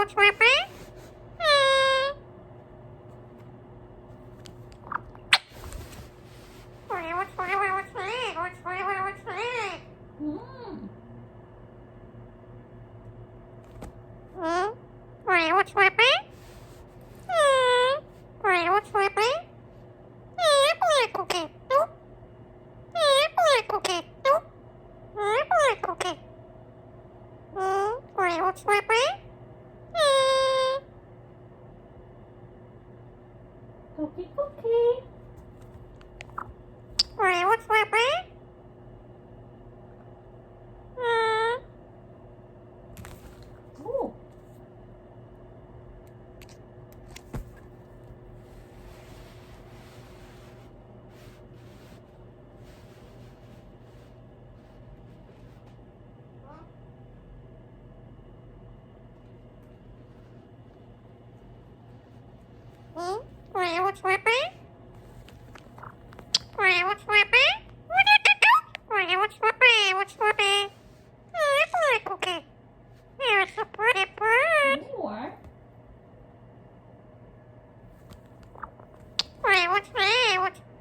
what's happening? What's happening? What's happening? Black cookie. Nope. Black cookie. Nope. Black cookie. What's happening? Cookie, cookie. What's happening? Oh. What's happening? What's happening? What's happening? What's happening? Black cookie. There's a pretty bird. More. What's happening?